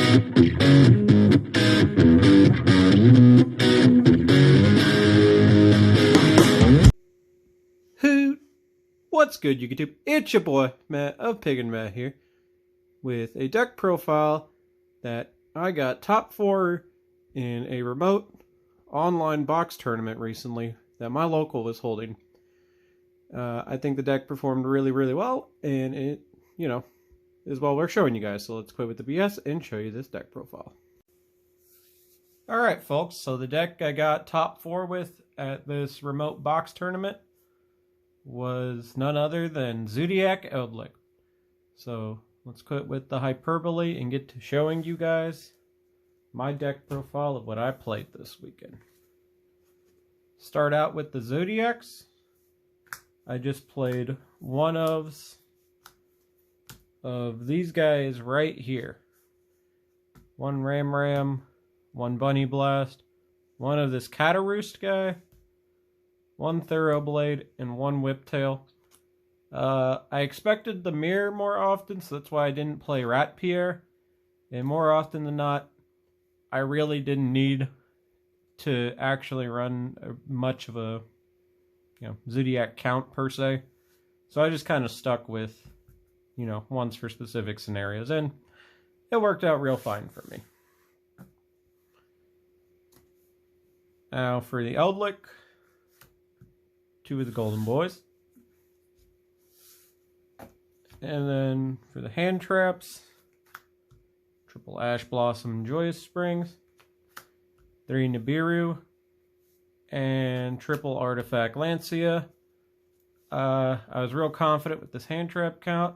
Hoot! What's good, YouTube? It's your boy, Matt of Pig and Matt here, with a deck profile that I got top 4 in a remote online box tournament recently that my local was holding. I think the deck performed really, really well, and it, is well worth showing you guys. So let's quit with the BS and show you this deck profile. Alright, folks, so the deck I got top 4 with at this remote box tournament was none other than Zoodiac Eldlich. So let's quit with the hyperbole and get to showing you guys my deck profile of what I played this weekend. Start out with the Zoodiacs. I just played one of these guys right here. One Ram, one Bunny Blast, one of this Cataroost guy, one Thoroughblade, and one Whiptail. I expected the mirror more often, so that's why I didn't play Rat Pierre. And more often than not, I really didn't need to actually run much of a Zoodiac count per se. So I just kind of stuck with, ones for specific scenarios, and it worked out real fine for me. Now for the Eldlich, 2 of the Golden Boys. And then for the hand traps, triple Ash Blossom Joyous Springs, 3 Nibiru, and triple Artifact Lancia. I was real confident with this hand trap count.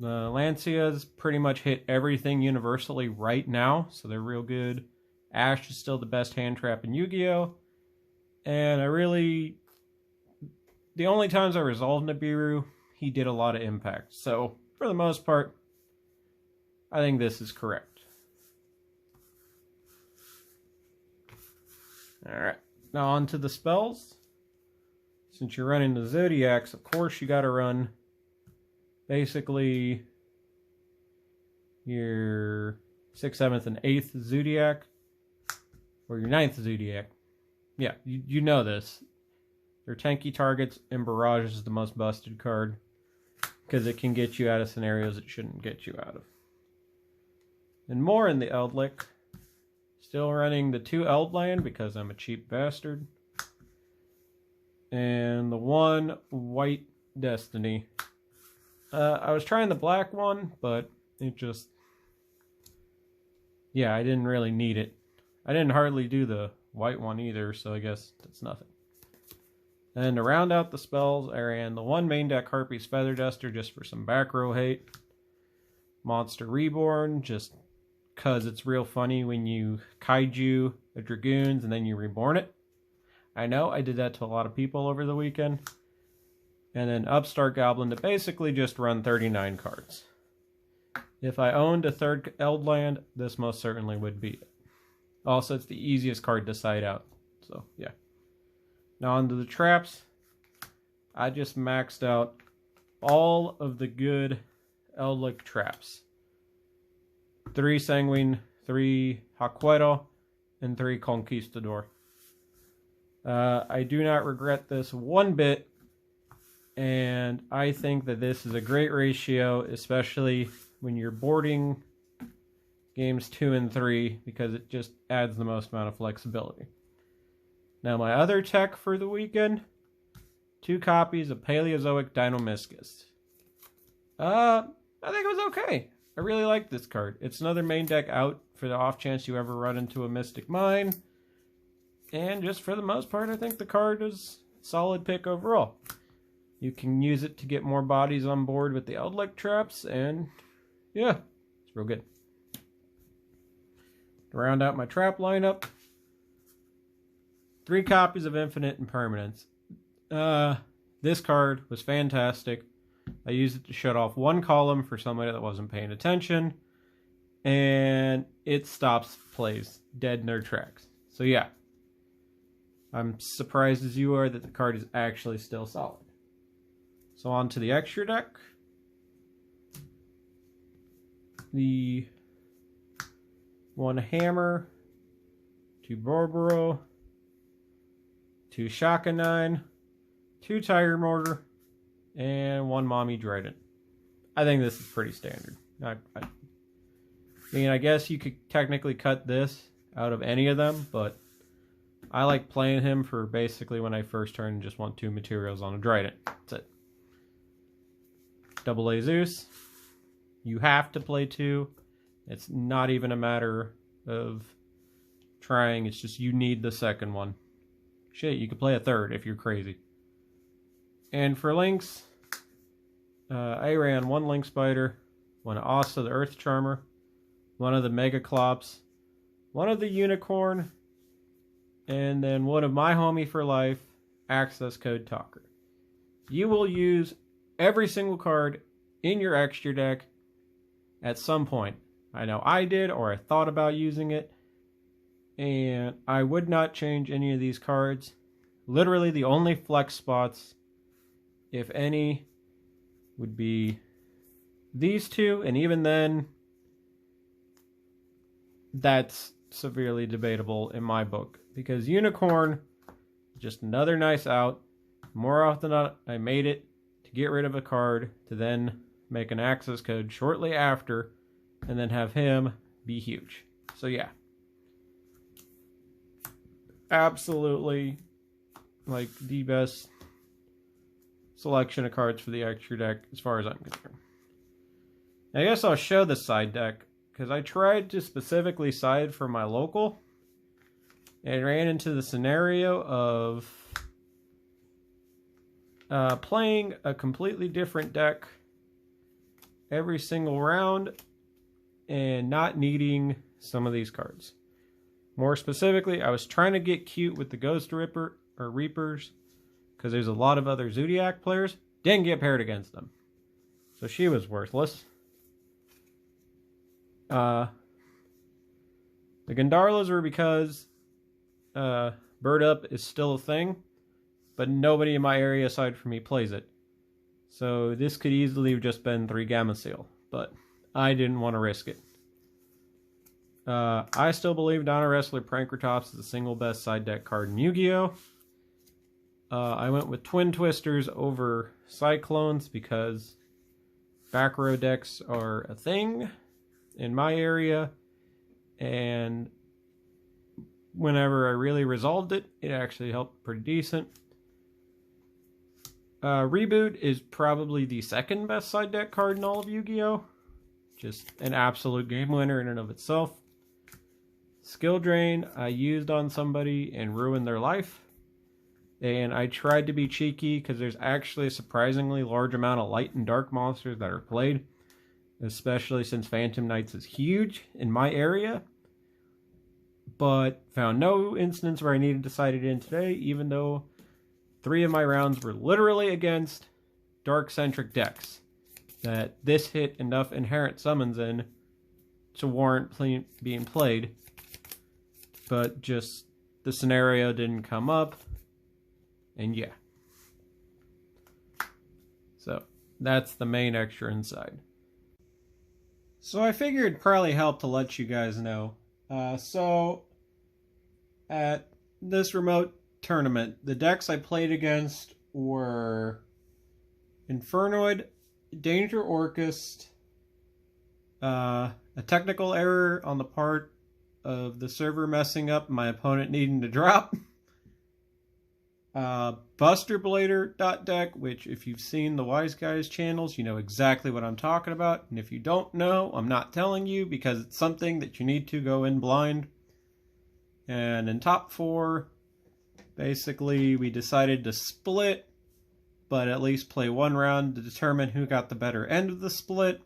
The Lancias pretty much hit everything universally right now, so they're real good. Ash is still the best hand trap in Yu-Gi-Oh! And the only times I resolved Nibiru, he did a lot of impact. So, for the most part, I think this is correct. Alright, now on to the spells. Since you're running the Zoodiacs, of course you gotta run basically your 6th, 7th, and 8th Zoodiac. Or your 9th Zoodiac. Yeah, you know this. They're tanky targets, and Barrage is the most busted card, because it can get you out of scenarios it shouldn't get you out of. And more in the Eldlich. Still running the 2 Eldland, because I'm a cheap bastard. And the 1 White Destiny. I was trying the black one, but it just... yeah, I didn't really need it. I didn't hardly do the white one either, so I guess that's nothing. And to round out the spells, I ran the 1 main deck Harpy's Feather Duster just for some back row hate. Monster Reborn, just because it's real funny when you kaiju a Dragoons and then you reborn it. I know, I did that to a lot of people over the weekend. And then Upstart Goblin to basically just run 39 cards. If I owned a 3rd Eldland, this most certainly would be it. Also, it's the easiest card to side out. So, yeah. Now onto the traps. I just maxed out all of the good Eldlich traps. 3 Sanguine, 3 Hakueto, and 3 Conquistador. I do not regret this one bit. And I think that this is a great ratio, especially when you're boarding games 2 and 3, because it just adds the most amount of flexibility. Now my other tech for the weekend, 2 copies of Paleozoic Dinomischus. I think it was okay. I really like this card. It's another main deck out for the off chance you ever run into a Mystic Mine. And just for the most part, I think the card is a solid pick overall. You can use it to get more bodies on board with the Eldlich traps, and yeah, it's real good. To round out my trap lineup, 3 copies of Infinite Impermanence. This card was fantastic. I used it to shut off 1 column for somebody that wasn't paying attention, and it stops plays dead in their tracks. So yeah, I'm surprised as you are that the card is actually still solid. So on to the extra deck. The 1 hammer, 2 Borboro, 2 Shaka 9, 2 Tiger Mortar, and 1 Mommy Trident. I think this is pretty standard. I mean, I guess you could technically cut this out of any of them, but I like playing him for basically when I first turn and just want 2 materials on a Trident. That's it. Double A Zeus. You have to play 2. It's not even a matter of trying. It's just you need the second one. Shit, you could play a third if you're crazy. And for links, I ran 1 Link Spider, 1 Asa the Earth Charmer, 1 of the Mega Clops, 1 of the Unicorn, and then 1 of my homie for life, Access Code Talker. You will use every single card in your extra deck at some point. I know I did, or I thought about using it, and I would not change any of these cards. Literally the only flex spots, if any, would be these 2, and even then, that's severely debatable in my book, because Unicorn, just another nice out. More often than not, I made it to get rid of a card, to then make an access code shortly after, and then have him be huge. So yeah. Absolutely, like, the best selection of cards for the extra deck as far as I'm concerned. I guess I'll show the side deck, because I tried to specifically side for my local and ran into the scenario of playing a completely different deck every single round and not needing some of these cards. More specifically, I was trying to get cute with the Ghost Ripper or Reapers, because there's a lot of other Zoodiac players. Didn't get paired against them, so she was worthless. The Gandarlas were because Bird Up is still a thing, but nobody in my area aside from me plays it. So this could easily have just been 3 Gamma Seal, but I didn't want to risk it. I still believe Donna Wrestler Prankratops is the single best side deck card in Yu-Gi-Oh! I went with Twin Twisters over Cyclones because back row decks are a thing in my area, and whenever I really resolved it, it actually helped pretty decent. Reboot is probably the second best side deck card in all of Yu-Gi-Oh! Just an absolute game winner in and of itself. Skill Drain I used on somebody and ruined their life. And I tried to be cheeky because there's actually a surprisingly large amount of light and dark monsters that are played, especially since Phantom Knights is huge in my area. But found no instance where I needed to side it in today, even though 3 of my rounds were literally against dark-centric decks. That this hit enough inherent summons in to warrant being played. But just the scenario didn't come up. And yeah. So that's the main extra inside. So I figured it'd probably help to let you guys know. So at this remote tournament, the decks I played against were Infernoid, Danger Orchest, a technical error on the part of the server messing up, my opponent needing to drop, Buster Blader deck, which if you've seen the Wise Guys channels, you know exactly what I'm talking about, and if you don't know, I'm not telling you because it's something that you need to go in blind. And in top 4, basically we decided to split, but at least play 1 round to determine who got the better end of the split.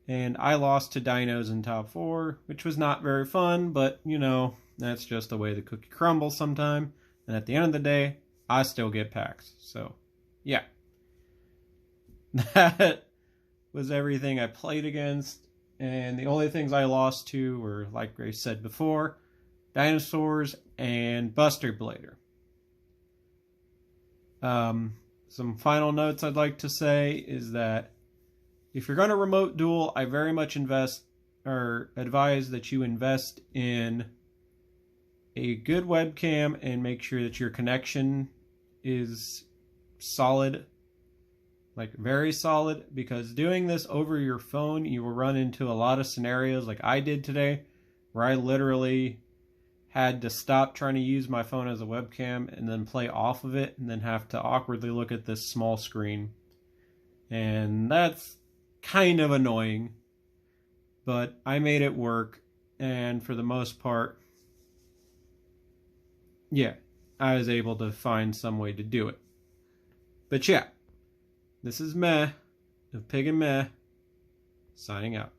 And I lost to Dinos in top 4, which was not very fun, but, you know, that's just the way the cookie crumbles sometime. And at the end of the day, I still get packs. So, yeah. That was everything I played against. And the only things I lost to were, like I said before, Dinosaurs and Buster Blader. Some final notes I'd like to say is that if you're going to remote duel, I very much or advise that you invest in a good webcam and make sure that your connection is solid, like very solid, because doing this over your phone, you will run into a lot of scenarios like I did today, where I literally had to stop trying to use my phone as a webcam and then play off of it and then have to awkwardly look at this small screen. And that's kind of annoying, but I made it work, and for the most part, yeah, I was able to find some way to do it. But yeah, this is Meh of Pig and Meh, signing out.